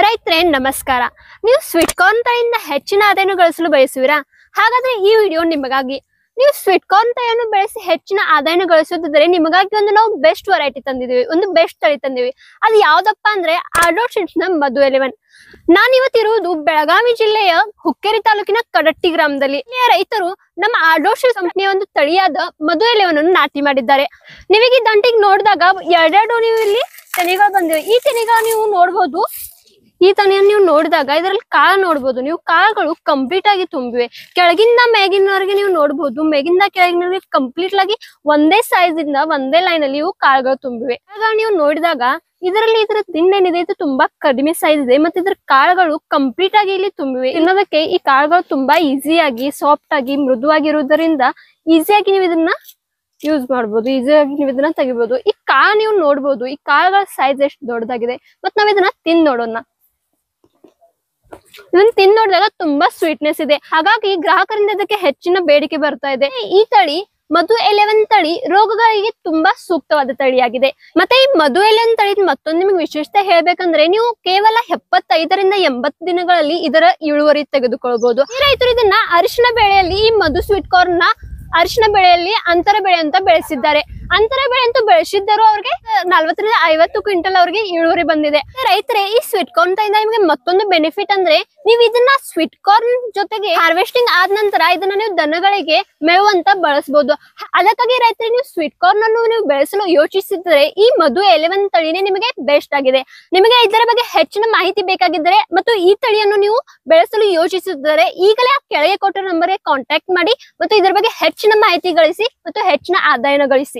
ರೈತರೇ ನಮಸ್ಕಾರ. ನೀವು ಸ್ವೀಟ್ ಕಾರ್ನ್ ತಳಿಯಿಂದ ಹೆಚ್ಚಿನ ಆದಾಯ ಗಳಿಸಲು ಬಯಸುವಿರಾ? ಹಾಗಾದ್ರೆ ಈ ವಿಡಿಯೋ ನಿಮಗಾಗಿ. ನೀವು ಸ್ವೀಟ್ ಕಾರ್ನ್ ತಳಿಯನ್ನು ಬೆಳೆಸಿ ಹೆಚ್ಚಿನ ಆದಾಯ ಗಳಿಸುತ್ತಿದ್ದರೆ ನಿಮಗಾಗಿ ನಾವು ಬೆಸ್ಟ್ ವೆರೈಟಿ ತಂದಿದ್ದೀವಿ, ಒಂದು ಬೆಸ್ಟ್ ತಳಿ ತಂದಿವಿ. ಅದು ಯಾವ್ದಪ್ಪ ಅಂದ್ರೆ ಆರ್ಡೋರ್ ಸೀಡ್ಸ್ ನ ಮಧು 11. ನಾನು ಇವತ್ತಿರುವುದು ಬೆಳಗಾವಿ ಜಿಲ್ಲೆಯ ಹುಕ್ಕೇರಿ ತಾಲೂಕಿನ ಕಡಟ್ಟಿ ಗ್ರಾಮದಲ್ಲಿ. ಇಲ್ಲಿಯ ರೈತರು ನಮ್ಮ ಆರ್ಡೋರ್ ಸೀಡ್ಸ್ ಕಂಪನಿಯ ಒಂದು ತಳಿಯಾದ ಮಧು 11 ಅನ್ನು ನಾಟಿ ಮಾಡಿದ್ದಾರೆ. ನಿಮಗೆ ದಂಟಿಗೆ ನೋಡಿದಾಗ ಎರಡೆರಡು ನೀವು ಇಲ್ಲಿ ತೆನೆಗಳು ಬಂದಿವೆ. ಈ ತೆನೆಗಳು ನೀವು ನೋಡಬಹುದು. ಈ ತನೆಯನ್ನು ನೀವು ನೋಡಿದಾಗ ಇದರಲ್ಲಿ ಕಾಳು ನೋಡಬಹುದು. ನೀವು ಕಾಳುಗಳು ಕಂಪ್ಲೀಟ್ ಆಗಿ ತುಂಬಿವೆ. ಕೆಳಗಿಂದ ಮೇಗಿನವರೆಗೆ ನೀವು ನೋಡಬಹುದು. ಮೇಗಿಂದ ಕೆಳಗಿನವರೆಗೆ ಕಂಪ್ಲೀಟ್ ಆಗಿ ಒಂದೇ ಸೈಜ್ ಇಂದ ಒಂದೇ ಲೈನ್ ಅಲ್ಲಿ ಇವು ಕಾಳುಗಳು ತುಂಬಿವೆ. ನೀವು ನೋಡಿದಾಗ ಇದರಲ್ಲಿ ಇದರ ತಿನ್ನೇನಿದೆ ಇದು ತುಂಬಾ ಕಡಿಮೆ ಸೈಜ್ ಇದೆ. ಮತ್ತೆ ಇದರ ಕಾಳುಗಳು ಕಂಪ್ಲೀಟ್ ಆಗಿ ಇಲ್ಲಿ ತುಂಬಿವೆ. ತಿನ್ನೋದಕ್ಕೆ ಈ ಕಾಳುಗಳು ತುಂಬಾ ಈಸಿಯಾಗಿ ಸಾಫ್ಟ್ ಆಗಿ ಮೃದುವಾಗಿರುವುದರಿಂದ ಈಸಿಯಾಗಿ ನೀವು ಇದನ್ನ ಯೂಸ್ ಮಾಡಬಹುದು. ಈಸಿಯಾಗಿ ನೀವು ಇದನ್ನ ತೆಗಿಬಹುದು. ಈ ಕಾಳು ನೀವು ನೋಡಬಹುದು. ಈ ಕಾಳುಗಳ ಸೈಜ್ ಎಷ್ಟು ದೊಡ್ಡದಾಗಿದೆ. ಮತ್ ನಾವ್ ಇದನ್ನ ತಿಂದ್ ನೋಡೋಣ. ಇದನ್ನ ತಿಂದ್ ನೋಡಿದಾಗ ತುಂಬಾ ಸ್ವೀಟ್ನೆಸ್ ಇದೆ. ಹಾಗಾಗಿ ಗ್ರಾಹಕರಿಂದ ಇದಕ್ಕೆ ಹೆಚ್ಚಿನ ಬೇಡಿಕೆ ಬರ್ತಾ ಇದೆ. ಈ ತಳಿ ಮಧು 11 ತಳಿ ರೋಗಗಳಿಗೆ ತುಂಬಾ ಸೂಕ್ತವಾದ ತಳಿಯಾಗಿದೆ. ಮತ್ತೆ ಈ ಮಧು 11 ತಳಿ ಮತ್ತೊಂದು ನಿಮಗೆ ವಿಶೇಷತೆ ಹೇಳ್ಬೇಕಂದ್ರೆ ನೀವು ಕೇವಲ 75ರಿಂದ 80 ದಿನಗಳಲ್ಲಿ ಇದರ ಇಳುವರಿ ತೆಗೆದುಕೊಳ್ಬಹುದು. ಈ ರೈತರು ಇದನ್ನ ಅರಿಶಿನ ಬೆಳೆಯಲ್ಲಿ ಈ ಮಧು ಸ್ವೀಟ್ ಕಾರ್ನ್ ನ ಅರಿಶಿನ ಬೆಳೆಯಲ್ಲಿ ಅಂತರ ಬೆಳೆ ಅಂತ ಬೆಳೆಸಿದ್ದಾರೆ. ಅಂತರ ಬೆಳೆ ಅಂತ ಬೆಳೆಸಿದ್ದರು ಅವ್ರಿಗೆ 40ರಿಂದ 50 ಕ್ವಿಂಟಲ್ ಅವ್ರಿಗೆ ಇಳುವರಿ ಬಂದಿದೆ. ರೈತರೇ ಈ ಸ್ವೀಟ್ ಕಾರ್ನ್ ತಳಿಯಿಂದ ನಿಮಗೆ ಮತ್ತೊಂದು ಬೆನಿಫಿಟ್ ಅಂದ್ರೆ ನೀವು ಇದನ್ನ ಸ್ವೀಟ್ ಕಾರ್ನ್ ಜೊತೆಗೆ ಹಾರ್ವೆಸ್ಟಿಂಗ್ ಆದ ನಂತರ ಇದನ್ನ ನೀವು ದನಗಳಿಗೆ ಮೇವು ಅಂತ ಬಳಸಬಹುದು. ಅದಕ್ಕಾಗಿ ರೈತರಿಗೆ ನೀವು ಸ್ವೀಟ್ ಕಾರ್ನ್ ಅನ್ನು ನೀವು ಬೆಳೆಸಲು ಯೋಚಿಸಿದ್ರೆ ಈ ಮಧು 11 ತಳಿನೇ ನಿಮಗೆ ಬೆಸ್ಟ್ ಆಗಿದೆ. ನಿಮಗೆ ಇದರ ಬಗ್ಗೆ ಹೆಚ್ಚಿನ ಮಾಹಿತಿ ಬೇಕಾಗಿದ್ದರೆ ಮತ್ತು ಈ ತಳಿಯನ್ನು ನೀವು ಬೆಳೆಸಲು ಯೋಚಿಸಿದರೆ ಈಗಲೇ ಆ ಕೆಳಗೆ ಕೊಟ್ಟ ನಂಬರ್ಗೆ ಕಾಂಟ್ಯಾಕ್ಟ್ ಮಾಡಿ ಮತ್ತು ಇದರ ಬಗ್ಗೆ ಹೆಚ್ಚಿನ ಮಾಹಿತಿ ಗಳಿಸಿ ಮತ್ತು ಹೆಚ್ಚಿನ ಆದಾಯನ ಗಳಿಸಿ.